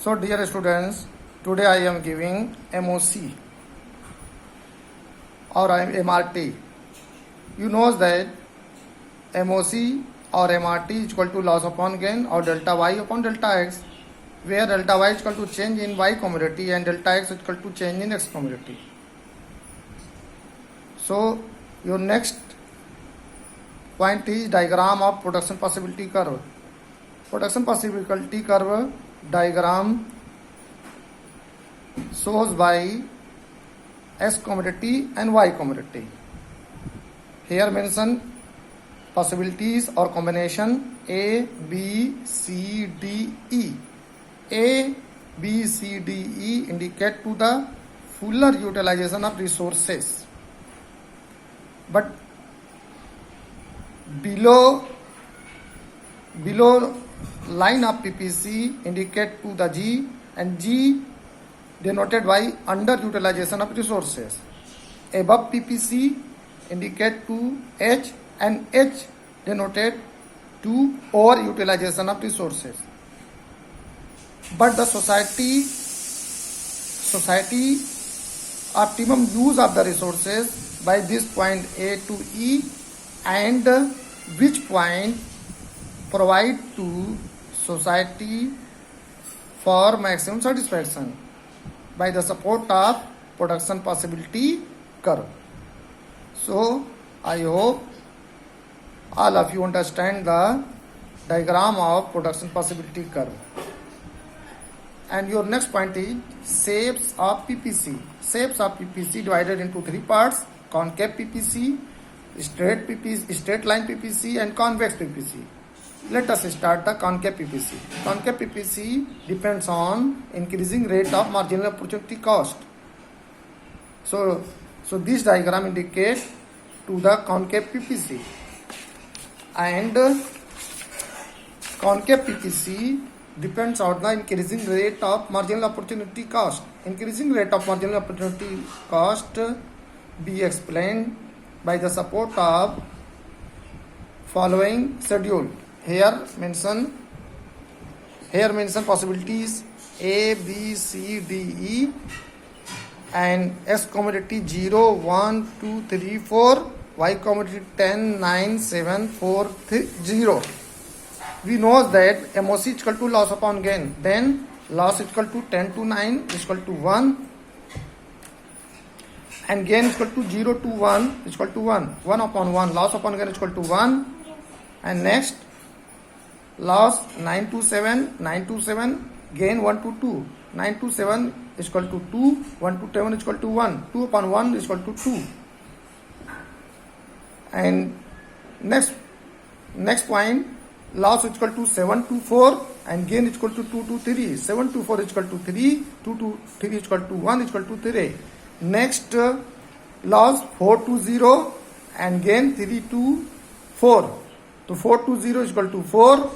So dear students, today I am giving MOC or MRT. You know that MOC or MRT is equal to loss upon gain or delta y upon delta x, where delta y is equal to change in y commodity and delta x is equal to change in x commodity. So your next point is diagram of production possibility curve. Production possibility curve diagram shows by S commodity and Y commodity. Here mention possibilities or combination A, B, C, D, E. A, B, C, D, E indicate to the fuller utilization of resources. But below line of PPC indicate to the G, and G denoted by underutilization of resources. Above PPC indicate to H, and H denoted to overutilization of resources. But the society optimum use of the resources by this point A to E, and which point provide to society for maximum satisfaction by the support of production possibility curve. So I hope all of you understand the diagram of production possibility curve. And your next point is shapes of PPC. Shapes of PPC divided into three parts: concave PPC, straight line PPC, and convex PPC. Let us start the concave PPC. Concave PPC depends on increasing rate of marginal opportunity cost. So this diagram indicates to the concave PPC, and concave PPC depends on the increasing rate of marginal opportunity cost. Increasing rate of marginal opportunity cost be explained by the support of following schedule. Here mention possibilities A, B, C, D, E, and S commodity 0, 1, 2, 3, 4, Y commodity 10, 9, 7, 4, 3, 0. We know that MOC is equal to loss upon gain. Then loss is equal to 10 to 9 is equal to 1, and gain is equal to 0 to 1 is equal to 1. 1 upon 1, loss upon gain is equal to 1. And next, loss 9 to 7, gain 1 to 2. 9 to 7 is equal to 2, 1 to 7 is equal to 1. 2 upon 1 is equal to 2. And next point, loss is equal to 7 to 4 and gain is equal to 2 to 3. 7 to 4 is equal to 3, 2 to 3 is equal to 1 is equal to 3. Next, loss 4 to 0 and gain 3 to 4. So 4 to 0 is equal to 4,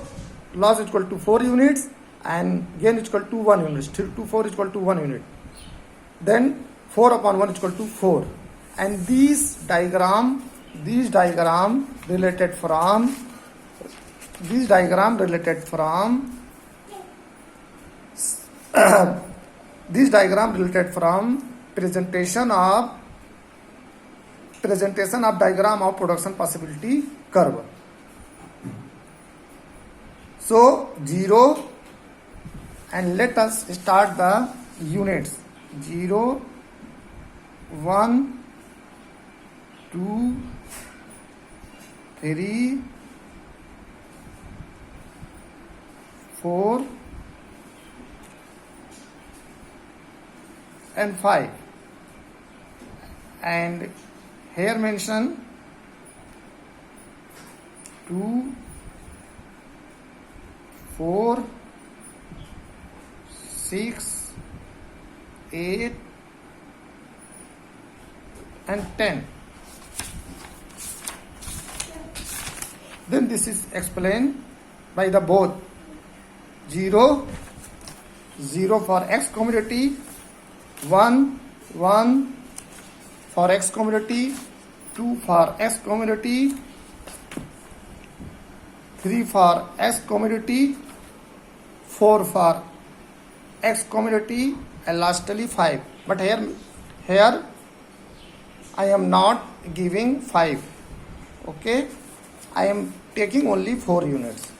loss is equal to 4 units, and gain is equal to 1 unit. 3 to 4 is equal to 1 unit. Then 4 upon 1 is equal to 4. And these diagram related from presentation of diagram of production possibility curve. So 0, and let us start the units. 0, 1, 2, 3, 4, and 5. And here mention 2, 4, 6, 8, and 10. Then this is explained by the both 0 for X commodity, 1 for X commodity, 2 for X commodity, 3 for S commodity, 4 for X commodity and lastly 5. But here I am not giving 5. Okay, I am taking only 4 units.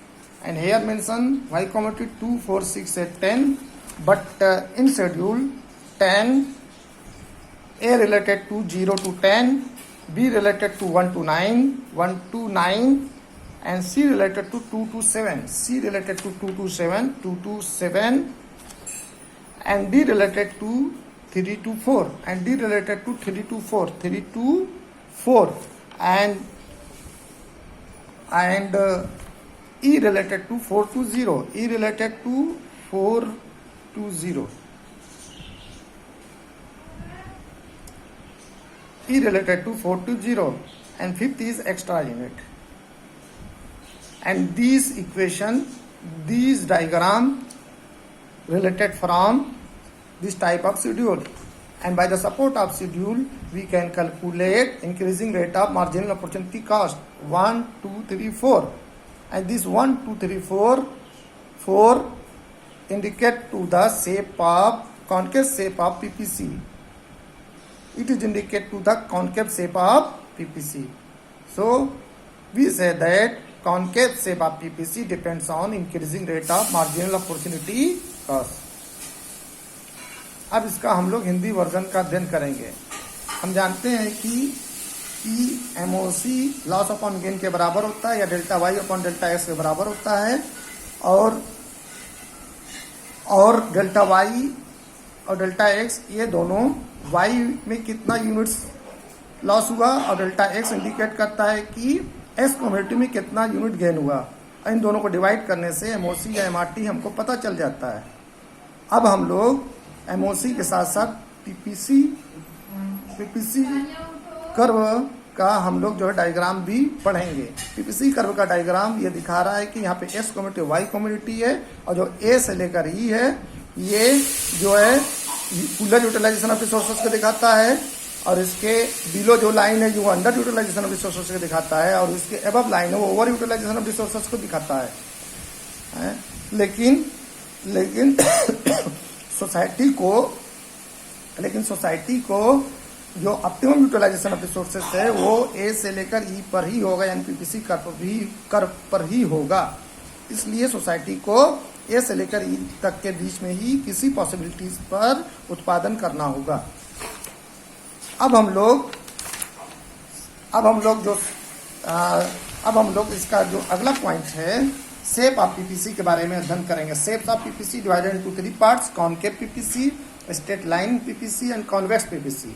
And here mention Y commodity 2, 4, 6, 8, 10. But in schedule 10, A related to 0 to 10, B related to 1 to 9, 1 to 9, and C related to 2 to 7. C related to 2 to 7, 2 to 7, and D related to 3 to 4, and D related to 3 to 4, 3 to 4, and E related to 4 to 0, E related to 4 to 0, E related to 4 to 0, and fifth is extra unit. And these equation, these diagram related from this type of schedule, and by the support of schedule we can calculate increasing rate of marginal opportunity cost 1, 2, 3, 4, and this 1, 2, 3, 4 indicate to the shape of concave shape of PPC. It is indicate to the concave shape of PPC. So we say that concave shape of PPC depends on increasing rate of marginal opportunity cost. अब इसका हम लोग Hindi version का अध्ययन करेंगे। हम जानते हैं कि MOC लॉस अपॉन गेन के बराबर होता है या delta Y upon delta X के बराबर होता है, और डेल्टा वाई और डेल्टा एक्स ये दोनों वाई में कितना यूनिट्स लॉस हुआ और डेल्टा एक्स इंडिकेट करता है कि एक्स कम्युनिटी में कितना यूनिट गेन हुआ। इन दोनों को डिवाइड करने से MOC या MRT हमको पता चल जाता है। अब हम लोग MOC के साथ साथ PPC कर्व का हम लोग जो है डायग्राम भी पढ़ेंगे। PPC कर्व का डायग्राम ये दिखा रहा है कि यहाँ पे एक्स कम्युनिटी वाई कम्युनिटी है, और जो ए से लेकर ई है ये जो है फुलर यूटिलाइजेशन ऑफ रिसोर्सेज को दिखाता है, और इसके बिलो जो लाइन है जो अंडर यूटिलाइजेशन ऑफ रिसोर्सेज को दिखाता है, और इसके अबव लाइन है वो ओवर यूटिलाइजेशन ऑफ रिसोर्सेज को दिखाता है। लेकिन सोसाइटी को जो ऑप्टिमम यूटिलाइजेशन ऑफ रिसोर्सेज है वो ए से लेकर ई पर ही होगा, यानी PPC कर्व पर ही होगा। इसलिए सोसाइटी को ए से लेकर ई तक के बीच में ही किसी पॉसिबिलिटीज पर उत्पादन करना होगा। अब हम लोग इसका जो अगला पॉइंट है शेप ऑफ PPC के बारे में अध्ययन करेंगे। Shapes of PPC divided into 3 parts, concave PPC, straight line PPC and convex PPC।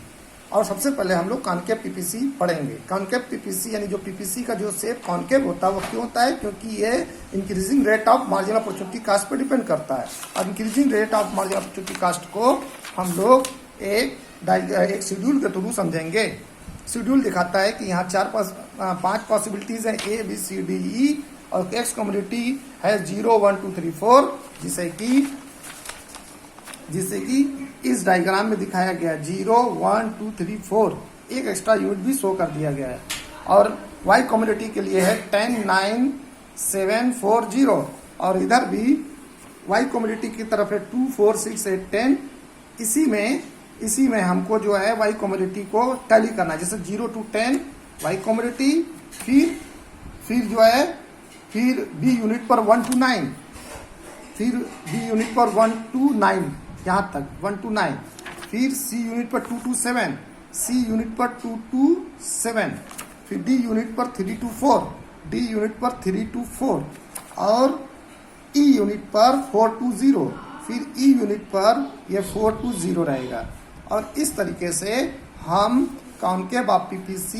और सबसे पहले हम लोग कॉनकेव PPC पढ़ेंगे। कॉनकेव PPC यानी जो PPC का जो शेप कॉनकेव होता है वो क्यों होता है, क्योंकि ये increasing rate of marginal opportunity cost पर डिपेंड करता है। और increasing rate of marginal opportunity cost को हम लोग एक शेड्यूल के थ्रू समझेंगे। शेड्यूल दिखाता है कि यहाँ 5 पॉसिबिलिटीज है A, B, C, D, E, और एक्स कम्युनिटी है 0, 1, 2, 3, 4, जिसे कि इस डायग्राम में दिखाया गया 0, 1, 2, 3, 4 एक एक्स्ट्रा यूनिट भी शो कर दिया गया है। और वाई कम्युनिटी के लिए है 10, 9, 7, 4, 0, और इधर भी वाई कम्युनिटी की तरफ है 2, 4, 6, 8, 10। इसी में हमको जो है वाई कम्युनिटी को टैली करना है, जैसे 0 to 10 वाई कम्युनिटी, फिर जो है फिर बी यूनिट पर 1 to 9, फिर बी यूनिट पर 1 to 9 यहाँ तक 1 to 9, फिर सी यूनिट पर 2 to 7, सी यूनिट पर 2 to 7, फिर डी यूनिट पर 3 to 4, डी यूनिट पर 3 to 4, और ई यूनिट पर 4 to 0, फिर ई यूनिट पर यह 4 to 0 रहेगा। और इस तरीके से हम कॉनकेव ऑफ PPC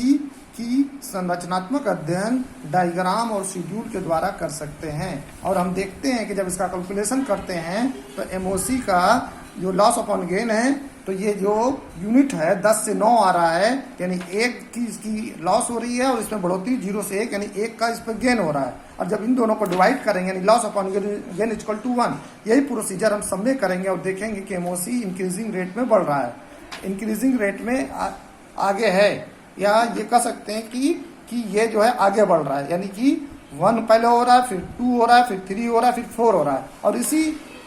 की संरचनात्मक अध्ययन डायग्राम और शेड्यूल के द्वारा कर सकते हैं। और हम देखते हैं कि जब इसका कैलकुलेशन करते हैं तो MOC का जो लॉस अपॉन गेन है, तो ये जो यूनिट है 10 से 9 आ रहा है, यानी 1 की इसकी लॉस हो रही है और इसमें बढ़ोतरी 0 से 1 यानी 1 का इस पर गेन हो रहा है। और जब इन दोनों को डिवाइड करेंगे यानी loss upon gain equal to 1, यही प्रोसीजर हम सब में करेंगे और देखेंगे कि MOC इंक्रीजिंग रेट में बढ़ रहा है, इंक्रीजिंग रेट में आगे है, या ये कह सकते हैं कि ये जो है आगे बढ़ रहा है, यानी कि 1 पहले हो रहा है, फिर 2 हो रहा है, फिर 3 हो रहा है, फिर 4 हो रहा है। और इसी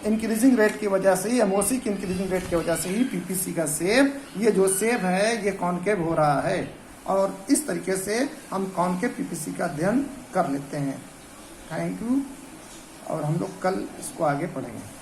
इंक्रीजिंग रेट की वजह से ही, एमओसी की इंक्रीजिंग रेट की वजह से ही पीपीसी का शेप, ये जो शेप है ये कॉनकेव हो रहा है। और इस तरीके से हम कॉनकेव पीपीसी का अध्ययन कर लेते हैं। थैंक यू, और हम लोग कल इसको आगे पढ़ेंगे।